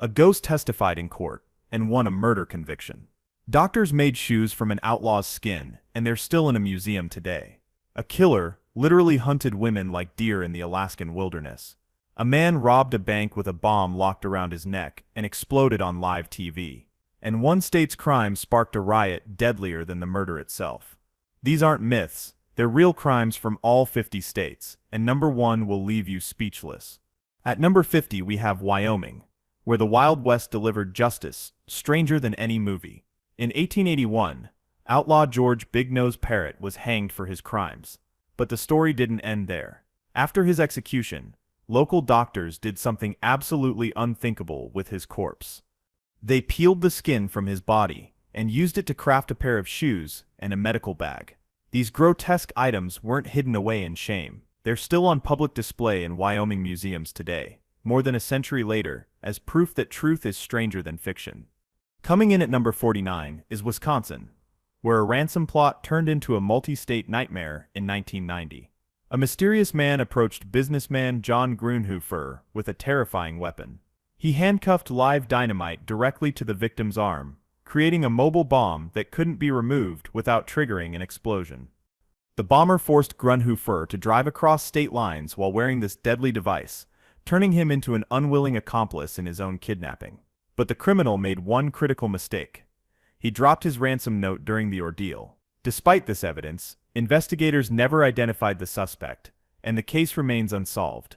A ghost testified in court and won a murder conviction. Doctors made shoes from an outlaw's skin, and they're still in a museum today. A killer literally hunted women like deer in the Alaskan wilderness. A man robbed a bank with a bomb locked around his neck and exploded on live TV. And one state's crime sparked a riot deadlier than the murder itself. These aren't myths, they're real crimes from all 50 states, and number 1 will leave you speechless. At number 50 we have Wyoming, where the Wild West delivered justice, stranger than any movie. In 1881, outlaw George Big Nose Parrott was hanged for his crimes. But the story didn't end there. After his execution, local doctors did something absolutely unthinkable with his corpse. They peeled the skin from his body and used it to craft a pair of shoes and a medical bag. These grotesque items weren't hidden away in shame. They're still on public display in Wyoming museums today, more than a century later, as proof that truth is stranger than fiction. Coming in at number 49 is Wisconsin, where a ransom plot turned into a multi-state nightmare in 1990. A mysterious man approached businessman John Grunhofer with a terrifying weapon. He handcuffed live dynamite directly to the victim's arm, creating a mobile bomb that couldn't be removed without triggering an explosion. The bomber forced Grunhofer to drive across state lines while wearing this deadly device, turning him into an unwilling accomplice in his own kidnapping. But the criminal made one critical mistake. He dropped his ransom note during the ordeal. Despite this evidence, investigators never identified the suspect, and the case remains unsolved.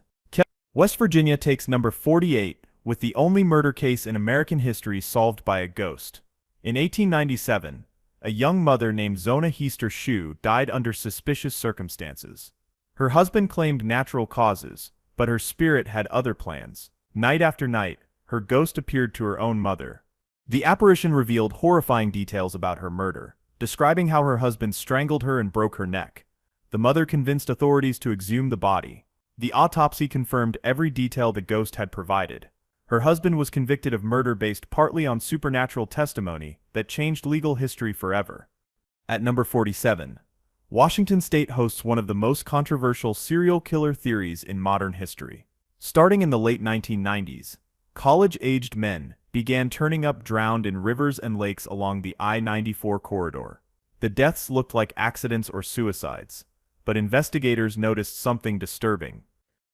West Virginia takes number 48 with the only murder case in American history solved by a ghost. In 1897, a young mother named Zona Heaster Shue died under suspicious circumstances. Her husband claimed natural causes, but her spirit had other plans. Night after night, her ghost appeared to her own mother. The apparition revealed horrifying details about her murder, describing how her husband strangled her and broke her neck. The mother convinced authorities to exhume the body. The autopsy confirmed every detail the ghost had provided. Her husband was convicted of murder based partly on supernatural testimony that changed legal history forever. At number 47, Washington State hosts one of the most controversial serial killer theories in modern history. Starting in the late 1990s, college-aged men began turning up drowned in rivers and lakes along the I-94 corridor. The deaths looked like accidents or suicides, but investigators noticed something disturbing.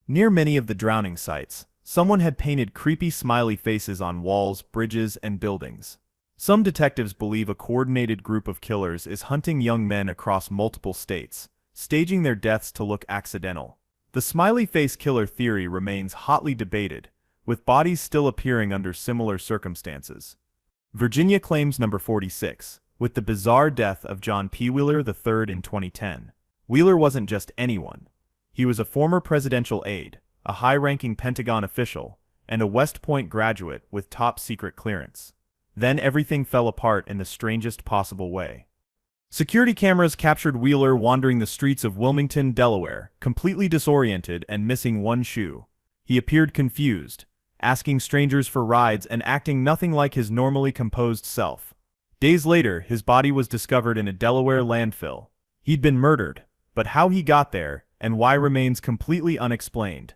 Near many of the drowning sites, someone had painted creepy smiley faces on walls, bridges, and buildings. Some detectives believe a coordinated group of killers is hunting young men across multiple states, staging their deaths to look accidental. The smiley face killer theory remains hotly debated, with bodies still appearing under similar circumstances. Virginia claims number 46, with the bizarre death of John P. Wheeler III in 2010. Wheeler wasn't just anyone. He was a former presidential aide, a high-ranking Pentagon official, and a West Point graduate with top-secret clearance. Then everything fell apart in the strangest possible way. Security cameras captured Wheeler wandering the streets of Wilmington, Delaware, completely disoriented and missing one shoe. He appeared confused, asking strangers for rides and acting nothing like his normally composed self. Days later, his body was discovered in a Delaware landfill. He'd been murdered, but how he got there and why remains completely unexplained.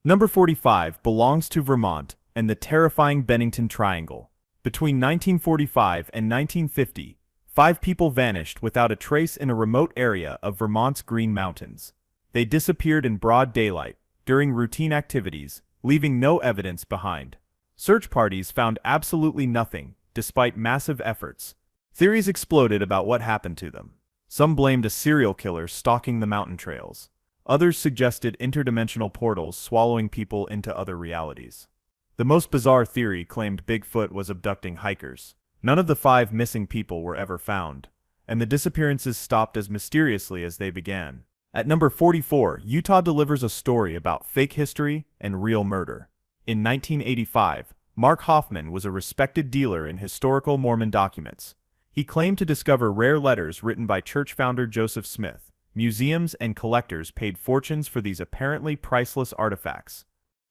Number 45 belongs to Vermont and the terrifying Bennington Triangle. Between 1945 and 1950, 5 people vanished without a trace in a remote area of Vermont's Green Mountains. They disappeared in broad daylight, during routine activities, leaving no evidence behind. Search parties found absolutely nothing, despite massive efforts. Theories exploded about what happened to them. Some blamed a serial killer stalking the mountain trails. Others suggested interdimensional portals swallowing people into other realities. The most bizarre theory claimed Bigfoot was abducting hikers. None of the 5 missing people were ever found, and the disappearances stopped as mysteriously as they began. At number 44, Utah delivers a story about fake history and real murder. In 1985, Mark Hoffman was a respected dealer in historical Mormon documents. He claimed to discover rare letters written by church founder Joseph Smith. Museums and collectors paid fortunes for these apparently priceless artifacts.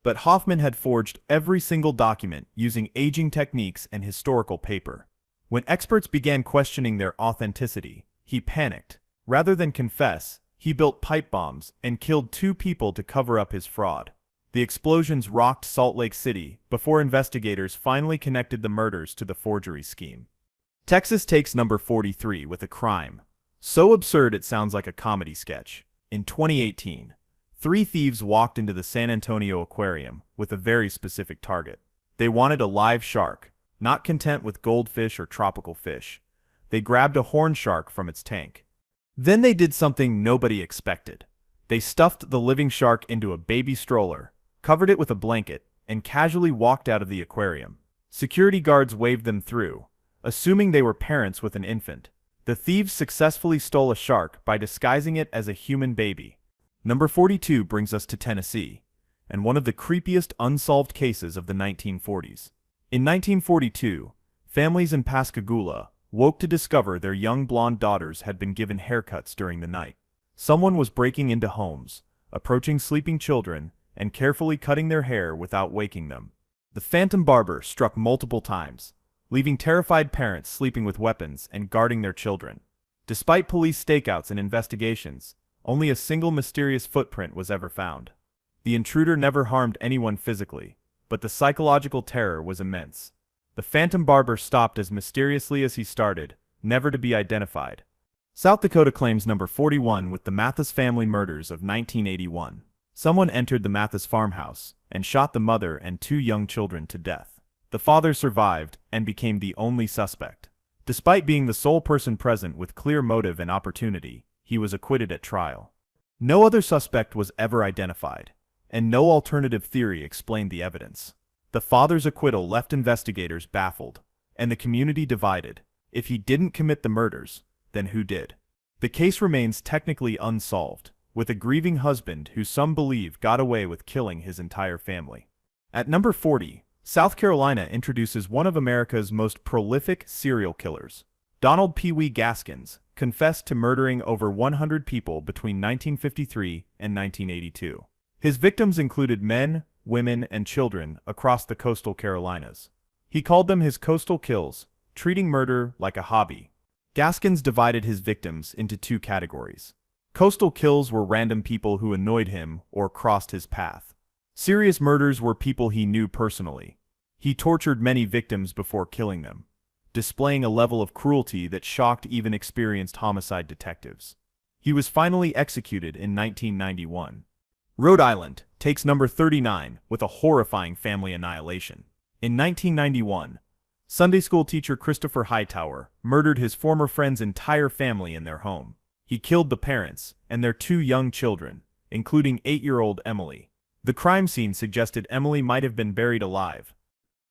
But Hoffman had forged every single document using aging techniques and historical paper. When experts began questioning their authenticity, he panicked. Rather than confess, he built pipe bombs and killed 2 people to cover up his fraud. The explosions rocked Salt Lake City before investigators finally connected the murders to the forgery scheme. Texas takes number 43 with a crime so absurd it sounds like a comedy sketch. In 2018, 3 thieves walked into the San Antonio aquarium with a very specific target. They wanted a live shark, not content with goldfish or tropical fish. They grabbed a horn shark from its tank. Then they did something nobody expected. They stuffed the living shark into a baby stroller, covered it with a blanket, and casually walked out of the aquarium. Security guards waved them through, assuming they were parents with an infant. The thieves successfully stole a shark by disguising it as a human baby. Number 42 brings us to Tennessee, and one of the creepiest unsolved cases of the 1940s. In 1942, families in Pascagoula woke to discover their young blonde daughters had been given haircuts during the night. Someone was breaking into homes, approaching sleeping children, and carefully cutting their hair without waking them. The phantom barber struck multiple times, leaving terrified parents sleeping with weapons and guarding their children. Despite police stakeouts and investigations, only a single mysterious footprint was ever found. The intruder never harmed anyone physically, but the psychological terror was immense. The phantom barber stopped as mysteriously as he started, never to be identified. South Dakota claims number 41 with the Mathis family murders of 1981. Someone entered the Mathis farmhouse and shot the mother and 2 young children to death. The father survived and became the only suspect. Despite being the sole person present with clear motive and opportunity, he was acquitted at trial. No other suspect was ever identified, and no alternative theory explained the evidence. The father's acquittal left investigators baffled, and the community divided. If he didn't commit the murders, then who did? The case remains technically unsolved, with a grieving husband who some believe got away with killing his entire family. At number 40, South Carolina introduces one of America's most prolific serial killers. Donald Pee Wee Gaskins confessed to murdering over 100 people between 1953 and 1982. His victims included men, women, and children across the coastal Carolinas. He called them his coastal kills, treating murder like a hobby. Gaskins divided his victims into 2 categories. Coastal kills were random people who annoyed him or crossed his path. Serious murders were people he knew personally. He tortured many victims before killing them, displaying a level of cruelty that shocked even experienced homicide detectives. He was finally executed in 1991. Rhode Island takes number 39 with a horrifying family annihilation. In 1991, Sunday school teacher Christopher Hightower murdered his former friend's entire family in their home. He killed the parents and their 2 young children, including 8-year-old Emily. The crime scene suggested Emily might have been buried alive.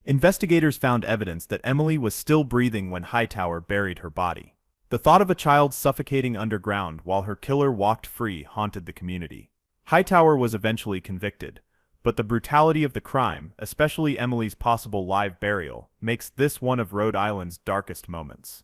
Investigators found evidence that Emily was still breathing when Hightower buried her body. The thought of a child suffocating underground while her killer walked free haunted the community. Hightower was eventually convicted, but the brutality of the crime, especially Emily's possible live burial, makes this one of Rhode Island's darkest moments.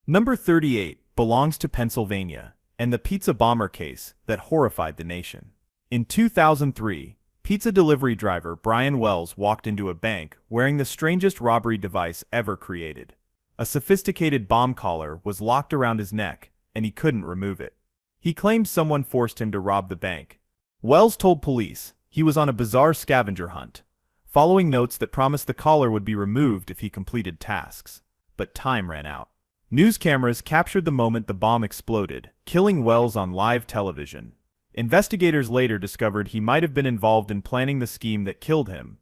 Number 38 belongs to Pennsylvania, and the pizza bomber case that horrified the nation. In 2003, pizza delivery driver Brian Wells walked into a bank wearing the strangest robbery device ever created. A sophisticated bomb collar was locked around his neck, and he couldn't remove it. He claimed someone forced him to rob the bank. Wells told police he was on a bizarre scavenger hunt, following notes that promised the collar would be removed if he completed tasks. But time ran out. News cameras captured the moment the bomb exploded, killing Wells on live television. Investigators later discovered he might have been involved in planning the scheme that killed him.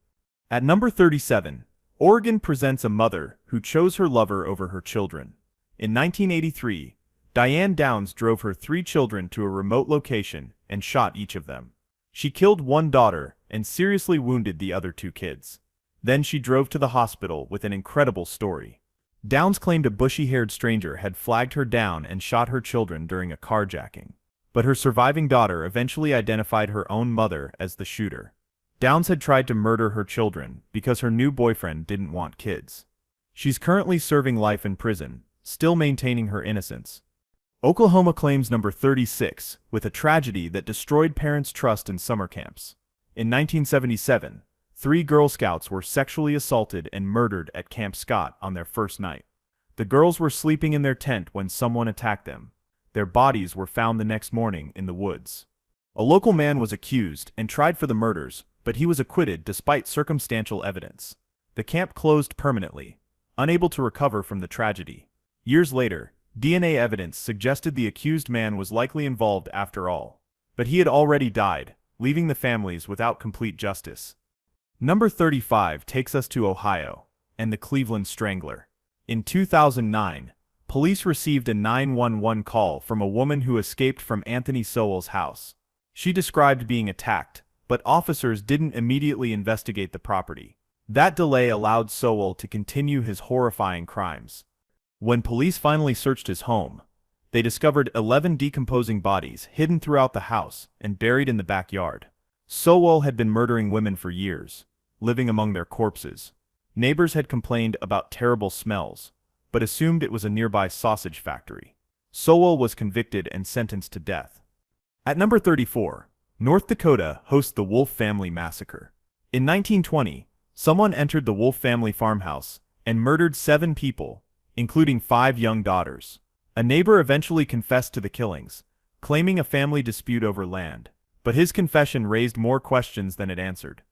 At number 37, Oregon presents a mother who chose her lover over her children. In 1983, Diane Downs drove her 3 children to a remote location and shot each of them. She killed one daughter and seriously wounded the other 2 kids. Then she drove to the hospital with an incredible story. Downs claimed a bushy-haired stranger had flagged her down and shot her children during a carjacking. But her surviving daughter eventually identified her own mother as the shooter. Downs had tried to murder her children because her new boyfriend didn't want kids. She's currently serving life in prison, still maintaining her innocence. Oklahoma claims number 36 with a tragedy that destroyed parents' trust in summer camps. In 1977, 3 Girl Scouts were sexually assaulted and murdered at Camp Scott on their first night. The girls were sleeping in their tent when someone attacked them. Their bodies were found the next morning in the woods. A local man was accused and tried for the murders, but he was acquitted despite circumstantial evidence. The camp closed permanently, unable to recover from the tragedy. Years later, DNA evidence suggested the accused man was likely involved after all, but he had already died, leaving the families without complete justice. Number 35 takes us to Ohio and the Cleveland Strangler. In 2009, police received a 911 call from a woman who escaped from Anthony Sowell's house. She described being attacked, but officers didn't immediately investigate the property. That delay allowed Sowell to continue his horrifying crimes. When police finally searched his home, they discovered 11 decomposing bodies hidden throughout the house and buried in the backyard. Sowell had been murdering women for years, living among their corpses. Neighbors had complained about terrible smells, but assumed it was a nearby sausage factory. Sowell was convicted and sentenced to death. At number 34, North Dakota hosts the Wolf family massacre. In 1920, someone entered the Wolf family farmhouse and murdered 7 people, including 5 young daughters. A neighbor eventually confessed to the killings, claiming a family dispute over land, but his confession raised more questions than it answered.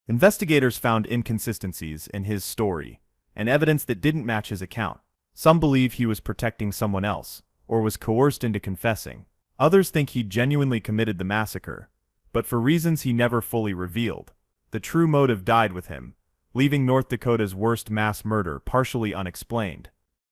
Investigators found inconsistencies in his story and evidence that didn't match his account. Some believe he was protecting someone else, or was coerced into confessing. Others think he genuinely committed the massacre, but for reasons he never fully revealed, the true motive died with him, leaving North Dakota's worst mass murder partially unexplained.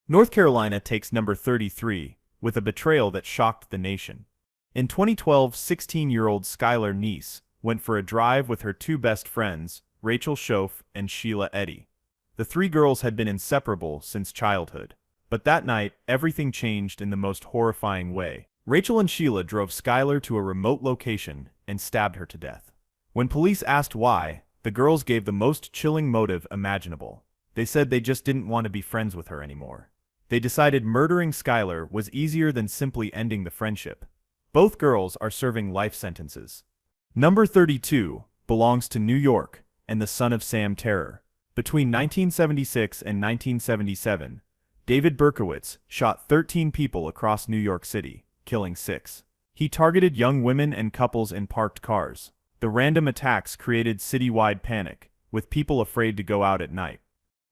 North Carolina takes number 33, with a betrayal that shocked the nation. In 2012, 16-year-old Skylar Neese went for a drive with her 2 best friends, Rachel Schoaf and Sheila Eddy. The 3 girls had been inseparable since childhood, but that night, everything changed in the most horrifying way. Rachel and Sheila drove Skylar to a remote location and stabbed her to death. When police asked why, the girls gave the most chilling motive imaginable. They said they just didn't want to be friends with her anymore. They decided murdering Skylar was easier than simply ending the friendship. Both girls are serving life sentences. Number 32 belongs to New York and the son of Sam Terror. Between 1976 and 1977, David Berkowitz shot 13 people across New York City, killing 6. He targeted young women and couples in parked cars. The random attacks created citywide panic, with people afraid to go out at night.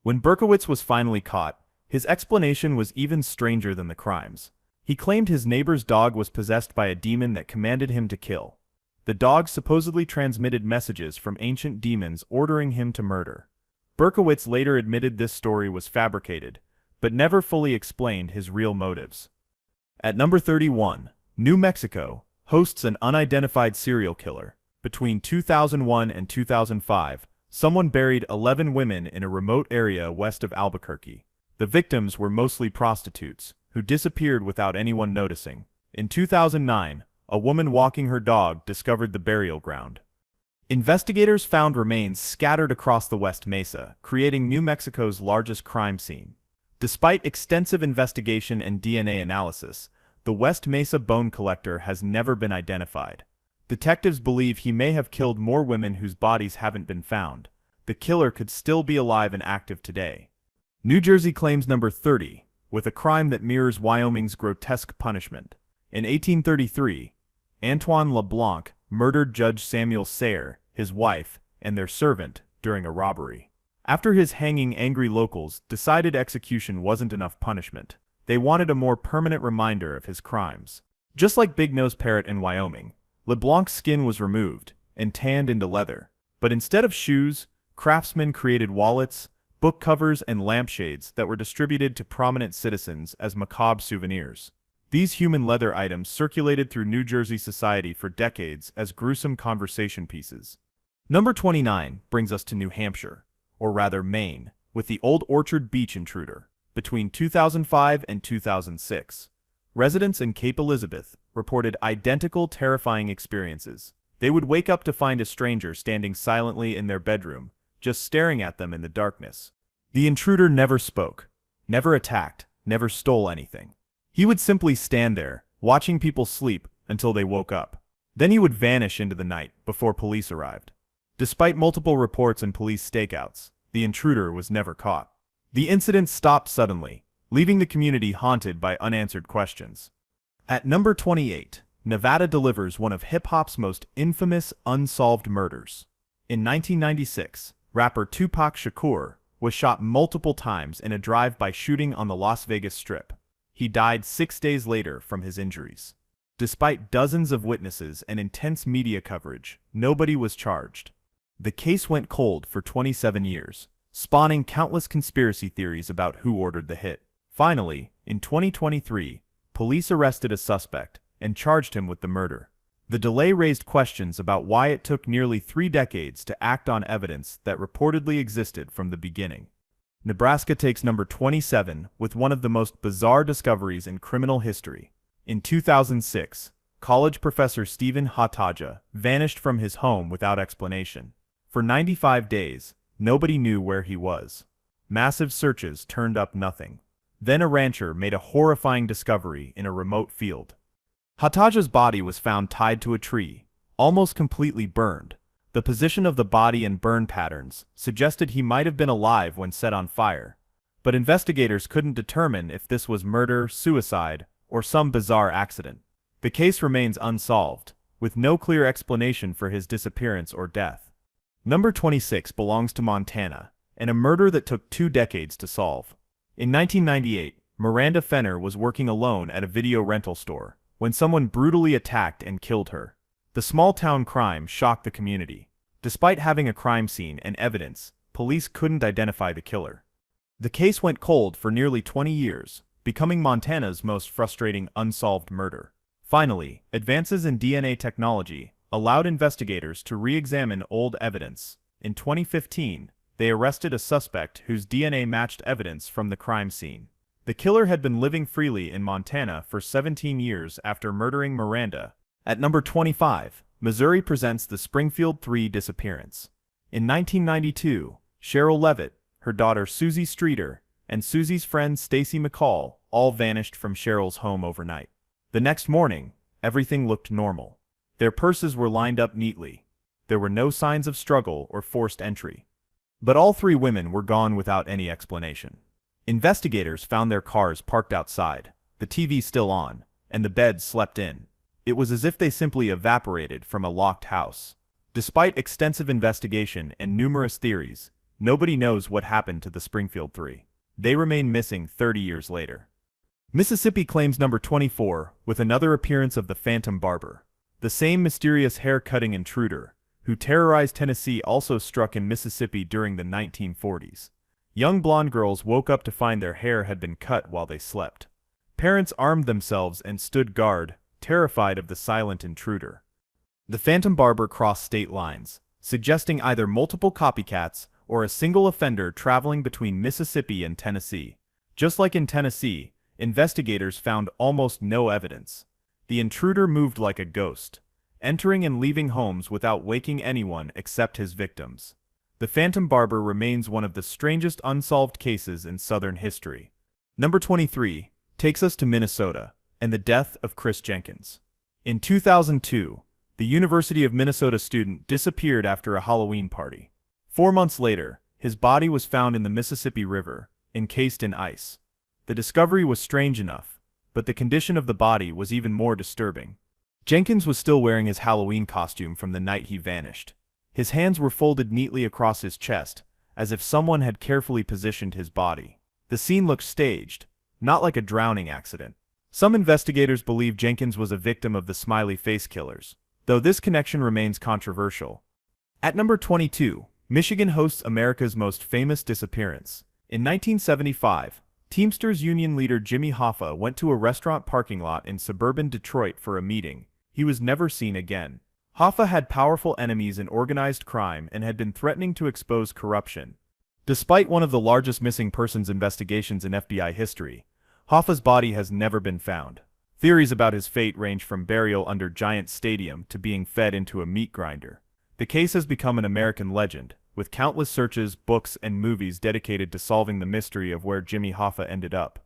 When Berkowitz was finally caught, his explanation was even stranger than the crimes. He claimed his neighbor's dog was possessed by a demon that commanded him to kill. The dog supposedly transmitted messages from ancient demons ordering him to murder. Berkowitz later admitted this story was fabricated, but never fully explained his real motives. At number 31, New Mexico hosts an unidentified serial killer. Between 2001 and 2005, someone buried 11 women in a remote area west of Albuquerque. The victims were mostly prostitutes, who disappeared without anyone noticing. In 2009, a woman walking her dog discovered the burial ground. Investigators found remains scattered across the West Mesa, creating New Mexico's largest crime scene. Despite extensive investigation and DNA analysis, the West Mesa bone collector has never been identified. Detectives believe he may have killed more women whose bodies haven't been found. The killer could still be alive and active today. New Jersey claims number 30, with a crime that mirrors Wyoming's grotesque punishment. In 1833, Antoine LeBlanc murdered Judge Samuel Sayre, his wife, and their servant during a robbery. After his hanging, angry locals decided execution wasn't enough punishment. They wanted a more permanent reminder of his crimes. Just like Big Nose Parrot in Wyoming, LeBlanc's skin was removed and tanned into leather. But instead of shoes, craftsmen created wallets, book covers, and lampshades that were distributed to prominent citizens as macabre souvenirs. These human leather items circulated through New Jersey society for decades as gruesome conversation pieces. Number 29 brings us to New Hampshire, or rather Maine, with the Old Orchard Beach intruder. Between 2005 and 2006, residents in Cape Elizabeth reported identical terrifying experiences. They would wake up to find a stranger standing silently in their bedroom, just staring at them in the darkness. The intruder never spoke, never attacked, never stole anything. He would simply stand there, watching people sleep until they woke up. Then he would vanish into the night before police arrived. Despite multiple reports and police stakeouts, the intruder was never caught. The incident stopped suddenly, leaving the community haunted by unanswered questions. At number 28, Nevada delivers one of hip-hop's most infamous unsolved murders. In 1996, rapper Tupac Shakur was shot multiple times in a drive-by shooting on the Las Vegas Strip. He died 6 days later from his injuries. Despite dozens of witnesses and intense media coverage, nobody was charged. The case went cold for 27 years, spawning countless conspiracy theories about who ordered the hit. Finally, in 2023, police arrested a suspect and charged him with the murder. The delay raised questions about why it took nearly 3 decades to act on evidence that reportedly existed from the beginning. Nebraska takes number 27 with one of the most bizarre discoveries in criminal history. In 2006, college professor Stephen Hataja vanished from his home without explanation. For 95 days, nobody knew where he was. Massive searches turned up nothing. Then a rancher made a horrifying discovery in a remote field. Hataja's body was found tied to a tree, almost completely burned. The position of the body and burn patterns suggested he might have been alive when set on fire, but investigators couldn't determine if this was murder, suicide, or some bizarre accident. The case remains unsolved, with no clear explanation for his disappearance or death. Number 26 belongs to Montana, and a murder that took 2 decades to solve. In 1998, Miranda Fenner was working alone at a video rental store when someone brutally attacked and killed her. The small-town crime shocked the community. Despite having a crime scene and evidence, police couldn't identify the killer. The case went cold for nearly 20 years, becoming Montana's most frustrating unsolved murder. Finally, advances in DNA technology allowed investigators to re-examine old evidence. In 2015, they arrested a suspect whose DNA matched evidence from the crime scene. The killer had been living freely in Montana for 17 years after murdering Miranda. At number 25, Missouri presents the Springfield 3 disappearance. In 1992, Cheryl Levitt, her daughter Susie Streeter, and Susie's friend Stacy McCall all vanished from Cheryl's home overnight. The next morning, everything looked normal. Their purses were lined up neatly. There were no signs of struggle or forced entry. But all 3 women were gone without any explanation. Investigators found their cars parked outside, the TV still on, and the beds slept in. It was as if they simply evaporated from a locked house. Despite extensive investigation and numerous theories, nobody knows what happened to the Springfield 3. They remain missing 30 years later. Mississippi claims number 24 with another appearance of the Phantom Barber. The same mysterious hair-cutting intruder who terrorized Tennessee also struck in Mississippi during the 1940s. Young blonde girls woke up to find their hair had been cut while they slept. Parents armed themselves and stood guard, terrified of the silent intruder. The Phantom Barber crossed state lines, suggesting either multiple copycats or a single offender traveling between Mississippi and Tennessee. Just like in Tennessee, investigators found almost no evidence. The intruder moved like a ghost, entering and leaving homes without waking anyone except his victims. The Phantom Barber remains one of the strangest unsolved cases in Southern history. Number 23 takes us to Minnesota and the death of Chris Jenkins. In 2002, the University of Minnesota student disappeared after a Halloween party. 4 months later, his body was found in the Mississippi River, encased in ice. The discovery was strange enough, but the condition of the body was even more disturbing. Jenkins was still wearing his Halloween costume from the night he vanished. His hands were folded neatly across his chest, as if someone had carefully positioned his body. The scene looked staged, not like a drowning accident. Some investigators believe Jenkins was a victim of the smiley face killers, though this connection remains controversial. At number 22, Michigan hosts America's most famous disappearance. In 1975, Teamsters union leader Jimmy Hoffa went to a restaurant parking lot in suburban Detroit for a meeting. He was never seen again. Hoffa had powerful enemies in organized crime and had been threatening to expose corruption. Despite one of the largest missing persons investigations in FBI history, Hoffa's body has never been found. Theories about his fate range from burial under Giant Stadium to being fed into a meat grinder. The case has become an American legend, with countless searches, books, and movies dedicated to solving the mystery of where Jimmy Hoffa ended up.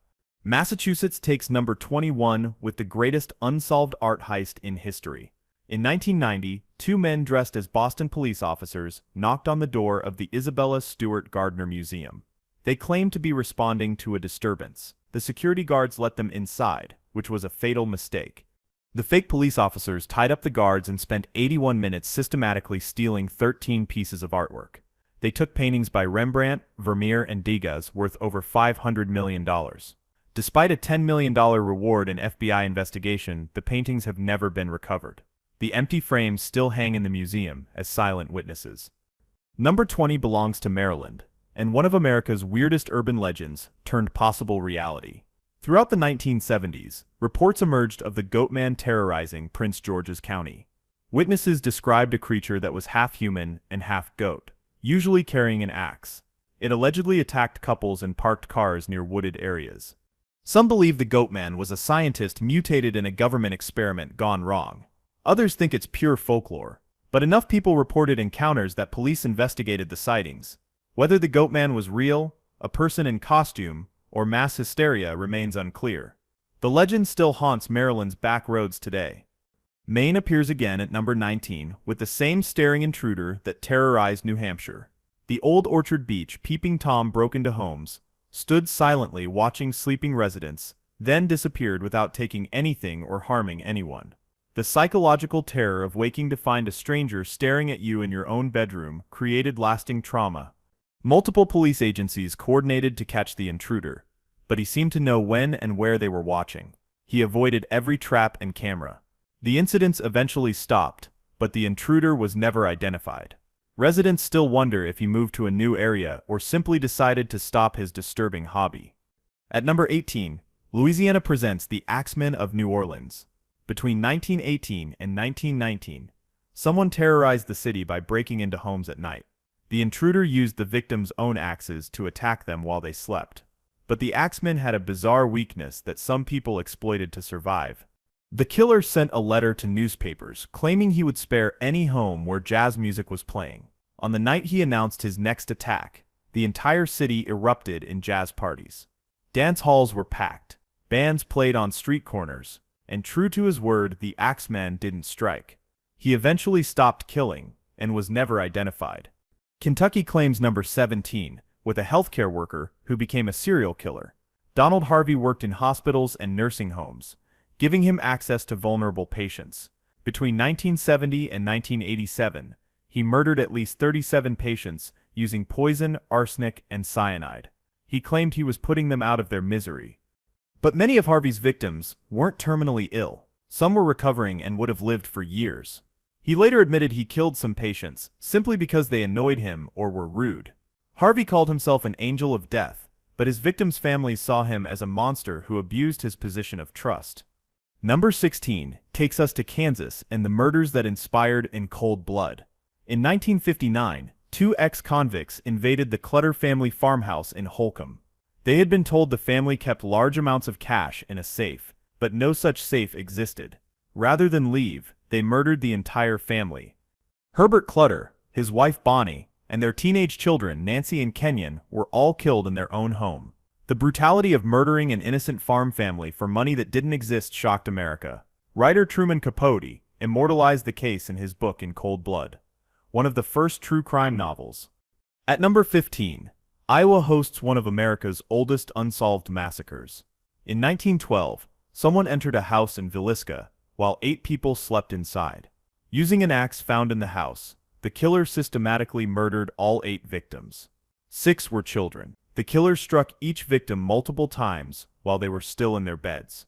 Massachusetts takes number 21 with the greatest unsolved art heist in history. In 1990, 2 men dressed as Boston police officers knocked on the door of the Isabella Stewart Gardner Museum. They claimed to be responding to a disturbance. The security guards let them inside, which was a fatal mistake. The fake police officers tied up the guards and spent 81 minutes systematically stealing 13 pieces of artwork. They took paintings by Rembrandt, Vermeer, and Degas worth over $500 million. Despite a $10 million reward and FBI investigation, the paintings have never been recovered. The empty frames still hang in the museum as silent witnesses. Number 20 belongs to Maryland, and one of America's weirdest urban legends turned possible reality. Throughout the 1970s, reports emerged of the Goatman terrorizing Prince George's County. Witnesses described a creature that was half human and half goat, usually carrying an axe. It allegedly attacked couples and parked cars near wooded areas. Some believe the Goatman was a scientist mutated in a government experiment gone wrong. Others think it's pure folklore, but enough people reported encounters that police investigated the sightings. Whether the Goatman was real, a person in costume, or mass hysteria remains unclear. The legend still haunts Maryland's back roads today. Maine appears again at number 19 with the same staring intruder that terrorized New Hampshire. The old Orchard Beach Peeping Tom broke into homes, stood silently watching sleeping residents, then disappeared without taking anything or harming anyone. The psychological terror of waking to find a stranger staring at you in your own bedroom created lasting trauma. Multiple police agencies coordinated to catch the intruder, but he seemed to know when and where they were watching. He avoided every trap and camera. The incidents eventually stopped, but the intruder was never identified. Residents still wonder if he moved to a new area or simply decided to stop his disturbing hobby. At number 18, Louisiana presents the Axeman of New Orleans. Between 1918 and 1919, someone terrorized the city by breaking into homes at night. The intruder used the victims' own axes to attack them while they slept. But the Axeman had a bizarre weakness that some people exploited to survive. The killer sent a letter to newspapers claiming he would spare any home where jazz music was playing. On the night he announced his next attack, the entire city erupted in jazz parties. Dance halls were packed, bands played on street corners, and true to his word, the Axeman didn't strike. He eventually stopped killing and was never identified. Kentucky claims number 17, with a healthcare worker who became a serial killer. Donald Harvey worked in hospitals and nursing homes, giving him access to vulnerable patients. Between 1970 and 1987, he murdered at least 37 patients using poison, arsenic, and cyanide. He claimed he was putting them out of their misery. But many of Harvey's victims weren't terminally ill. Some were recovering and would have lived for years. He later admitted he killed some patients simply because they annoyed him or were rude. Harvey called himself an angel of death, but his victims' families saw him as a monster who abused his position of trust. Number 16 takes us to Kansas and the murders that inspired In Cold Blood. In 1959, two ex-convicts invaded the Clutter family farmhouse in Holcomb. They had been told the family kept large amounts of cash in a safe, but no such safe existed. Rather than leave, they murdered the entire family. Herbert Clutter, his wife Bonnie, and their teenage children Nancy and Kenyon were all killed in their own home. The brutality of murdering an innocent farm family for money that didn't exist shocked America. Writer Truman Capote immortalized the case in his book In Cold Blood, one of the first true crime novels. At number 15, Iowa hosts one of America's oldest unsolved massacres. In 1912, someone entered a house in Villisca while 8 people slept inside. Using an axe found in the house, the killer systematically murdered all 8 victims. 6 were children. The killer struck each victim multiple times while they were still in their beds.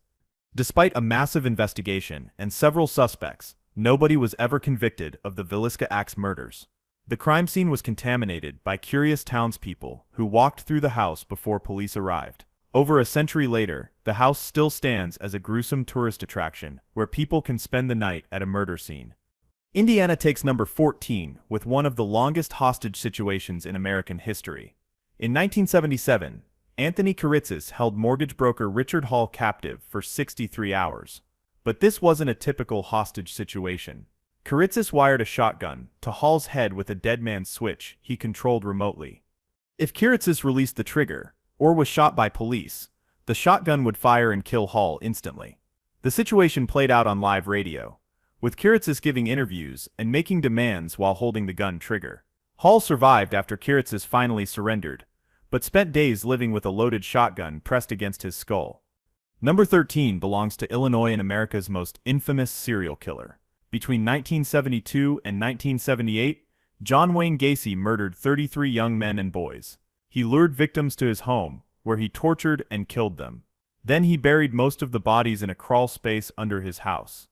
Despite a massive investigation and several suspects, nobody was ever convicted of the Villisca Axe murders. The crime scene was contaminated by curious townspeople who walked through the house before police arrived. Over a century later, the house still stands as a gruesome tourist attraction where people can spend the night at a murder scene. Indiana takes number 14 with one of the longest hostage situations in American history. In 1977, Anthony Kiritsis held mortgage broker Richard Hall captive for 63 hours. But this wasn't a typical hostage situation. Kiritsis wired a shotgun to Hall's head with a dead man's switch he controlled remotely. If Kiritsis released the trigger, or was shot by police, the shotgun would fire and kill Hall instantly. The situation played out on live radio, with Kiritsis giving interviews and making demands while holding the gun trigger. Hall survived after Kiritsis finally surrendered, but spent days living with a loaded shotgun pressed against his skull. Number 13 belongs to Illinois and America's most infamous serial killer. Between 1972 and 1978, John Wayne Gacy murdered 33 young men and boys. He lured victims to his home, where he tortured and killed them. Then he buried most of the bodies in a crawl space under his house.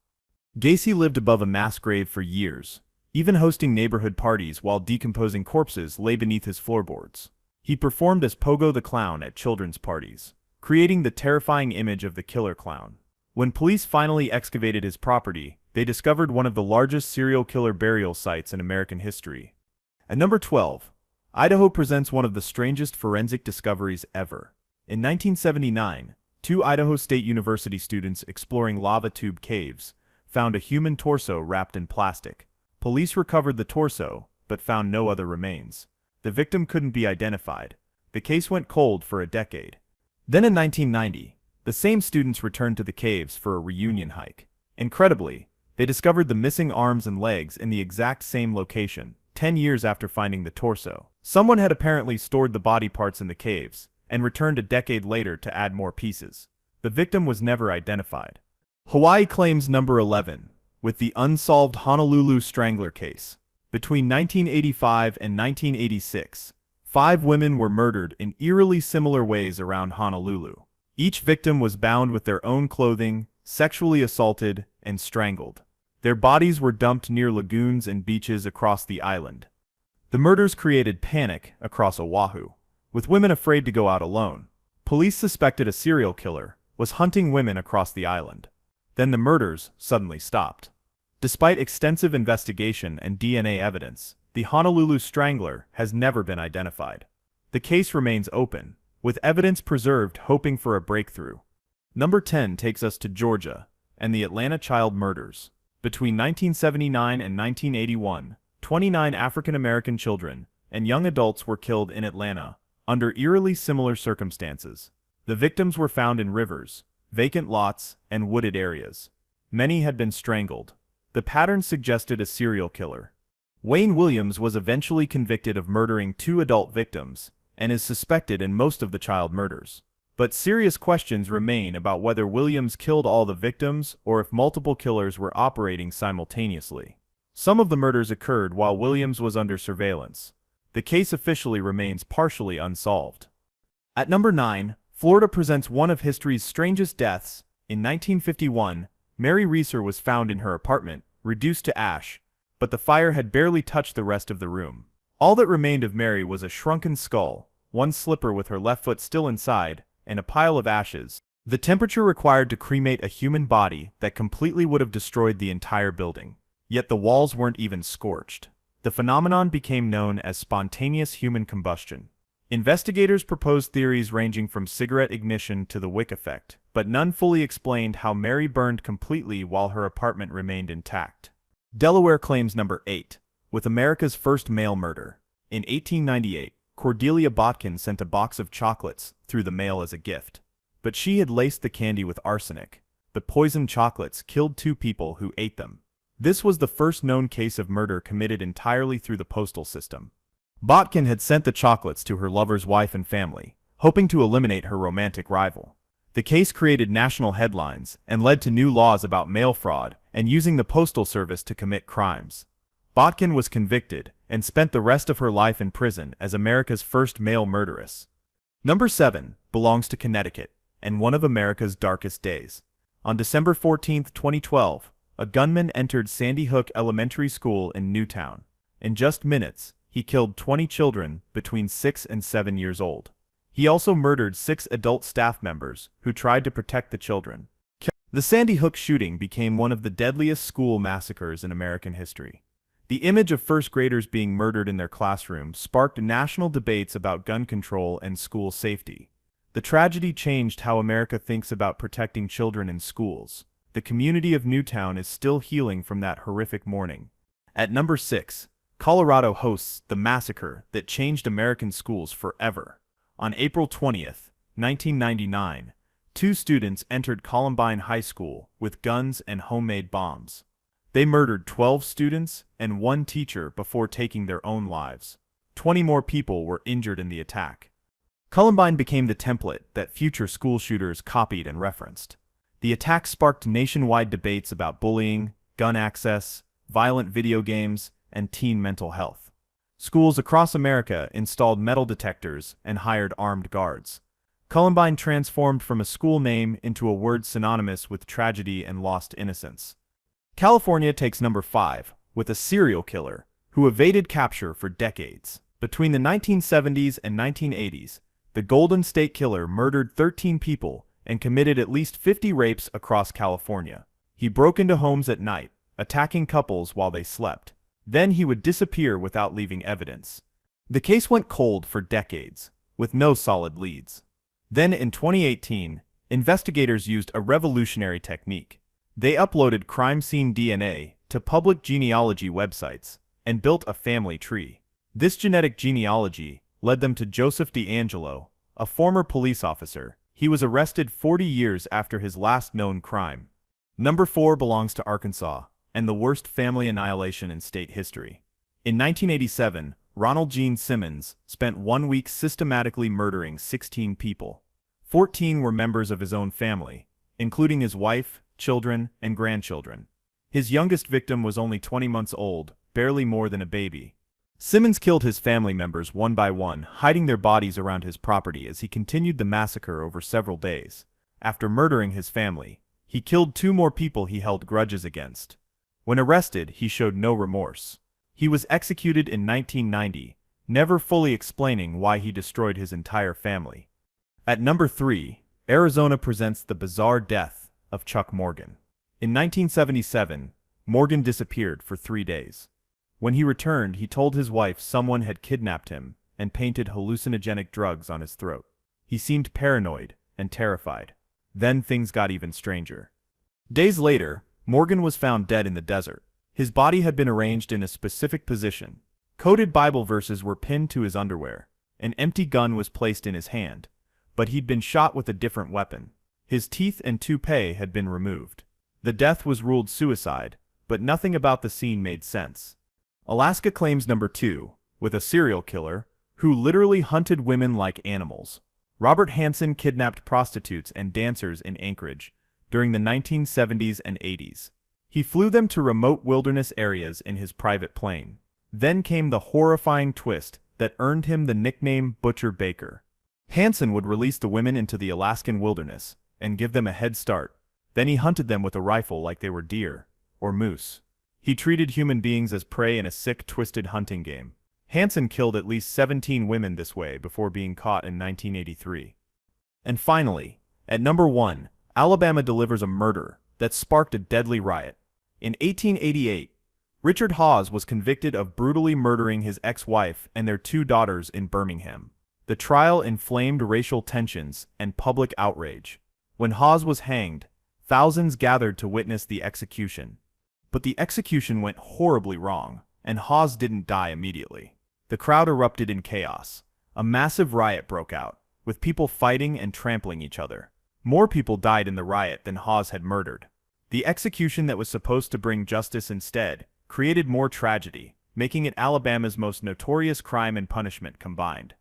Gacy lived above a mass grave for years, even hosting neighborhood parties while decomposing corpses lay beneath his floorboards. He performed as Pogo the Clown at children's parties, creating the terrifying image of the killer clown. When police finally excavated his property, they discovered one of the largest serial killer burial sites in American history. At number 12, Idaho presents one of the strangest forensic discoveries ever. In 1979, two Idaho State University students exploring lava tube caves found a human torso wrapped in plastic. Police recovered the torso, but found no other remains. The victim couldn't be identified. The case went cold for a decade. Then in 1990, the same students returned to the caves for a reunion hike. Incredibly, they discovered the missing arms and legs in the exact same location, 10 years after finding the torso. Someone had apparently stored the body parts in the caves, and returned a decade later to add more pieces. The victim was never identified. Hawaii claims number 11, with the unsolved Honolulu Strangler case. Between 1985 and 1986, 5 women were murdered in eerily similar ways around Honolulu. Each victim was bound with their own clothing, sexually assaulted, and strangled. Their bodies were dumped near lagoons and beaches across the island. The murders created panic across Oahu, with women afraid to go out alone. Police suspected a serial killer was hunting women across the island. Then the murders suddenly stopped. Despite extensive investigation and DNA evidence, the Honolulu Strangler has never been identified. The case remains open, with evidence preserved hoping for a breakthrough. Number 10 takes us to Georgia and the Atlanta child murders. Between 1979 and 1981, 29 African-American children and young adults were killed in Atlanta under eerily similar circumstances. The victims were found in rivers, vacant lots, and wooded areas. Many had been strangled. The pattern suggested a serial killer. Wayne Williams was eventually convicted of murdering 2 adult victims and is suspected in most of the child murders. But serious questions remain about whether Williams killed all the victims or if multiple killers were operating simultaneously. Some of the murders occurred while Williams was under surveillance. The case officially remains partially unsolved. At number 9, Florida presents one of history's strangest deaths. In 1951, Mary Reeser was found in her apartment, reduced to ash, but the fire had barely touched the rest of the room. All that remained of Mary was a shrunken skull, one slipper with her left foot still inside, and a pile of ashes. The temperature required to cremate a human body that completely would have destroyed the entire building. Yet the walls weren't even scorched. The phenomenon became known as spontaneous human combustion. Investigators proposed theories ranging from cigarette ignition to the wick effect, but none fully explained how Mary burned completely while her apartment remained intact. Delaware claims number 8, with America's first mail murder. In 1898, Cordelia Botkin sent a box of chocolates through the mail as a gift. But she had laced the candy with arsenic. The poisoned chocolates killed 2 people who ate them. This was the first known case of murder committed entirely through the postal system. Botkin had sent the chocolates to her lover's wife and family, hoping to eliminate her romantic rival. The case created national headlines and led to new laws about mail fraud and using the postal service to commit crimes. Botkin was convicted and spent the rest of her life in prison as America's first male murderess. Number 7 belongs to Connecticut and one of America's darkest days. On December 14, 2012, a gunman entered Sandy Hook Elementary School in Newtown. In just minutes, he killed 20 children between 6 and 7 years old. He also murdered 6 adult staff members who tried to protect the children. The Sandy Hook shooting became one of the deadliest school massacres in American history. The image of first graders being murdered in their classroom sparked national debates about gun control and school safety. The tragedy changed how America thinks about protecting children in schools. The community of Newtown is still healing from that horrific morning. At number 6, Colorado hosts the massacre that changed American schools forever. On April 20th, 1999, 2 students entered Columbine High School with guns and homemade bombs. They murdered 12 students and 1 teacher before taking their own lives. 20 more people were injured in the attack. Columbine became the template that future school shooters copied and referenced. The attack sparked nationwide debates about bullying, gun access, violent video games, and teen mental health. Schools across America installed metal detectors and hired armed guards. Columbine transformed from a school name into a word synonymous with tragedy and lost innocence. California takes number 5, with a serial killer who evaded capture for decades. Between the 1970s and 1980s, the Golden State Killer murdered 13 people and committed at least 50 rapes across California. He broke into homes at night, attacking couples while they slept. Then he would disappear without leaving evidence. The case went cold for decades, with no solid leads. Then in 2018, investigators used a revolutionary technique. They uploaded crime scene DNA to public genealogy websites and built a family tree. This genetic genealogy led them to Joseph DeAngelo, a former police officer. He was arrested 40 years after his last known crime. Number 4 belongs to Arkansas, and the worst family annihilation in state history. In 1987, Ronald Gene Simmons spent 1 week systematically murdering 16 people. 14 were members of his own family, including his wife, children, and grandchildren. His youngest victim was only 20 months old, barely more than a baby. Simmons killed his family members one by one, hiding their bodies around his property as he continued the massacre over several days. After murdering his family, he killed 2 more people he held grudges against. When arrested, he showed no remorse. He was executed in 1990, never fully explaining why he destroyed his entire family. At number 3, Arizona presents the bizarre death of Chuck Morgan. In 1977, Morgan disappeared for 3 days. When he returned, he told his wife someone had kidnapped him and painted hallucinogenic drugs on his throat. He seemed paranoid and terrified. Then things got even stranger. Days later, Morgan was found dead in the desert. His body had been arranged in a specific position. Coded Bible verses were pinned to his underwear. An empty gun was placed in his hand, but he'd been shot with a different weapon. His teeth and toupee had been removed. The death was ruled suicide, but nothing about the scene made sense. Alaska claims number 2, with a serial killer who literally hunted women like animals. Robert Hansen kidnapped prostitutes and dancers in Anchorage during the 1970s and 80s. He flew them to remote wilderness areas in his private plane. Then came the horrifying twist that earned him the nickname Butcher Baker. Hansen would release the women into the Alaskan wilderness and give them a head start. Then he hunted them with a rifle like they were deer or moose. He treated human beings as prey in a sick, twisted hunting game. Hansen killed at least 17 women this way before being caught in 1983. And finally, at number 1, Alabama delivers a murder that sparked a deadly riot. In 1888, Richard Hawes was convicted of brutally murdering his ex-wife and their 2 daughters in Birmingham. The trial inflamed racial tensions and public outrage. When Hawes was hanged, thousands gathered to witness the execution. But the execution went horribly wrong, and Hawes didn't die immediately. The crowd erupted in chaos. A massive riot broke out, with people fighting and trampling each other. More people died in the riot than Hawes had murdered. The execution that was supposed to bring justice instead created more tragedy, making it Alabama's most notorious crime and punishment combined.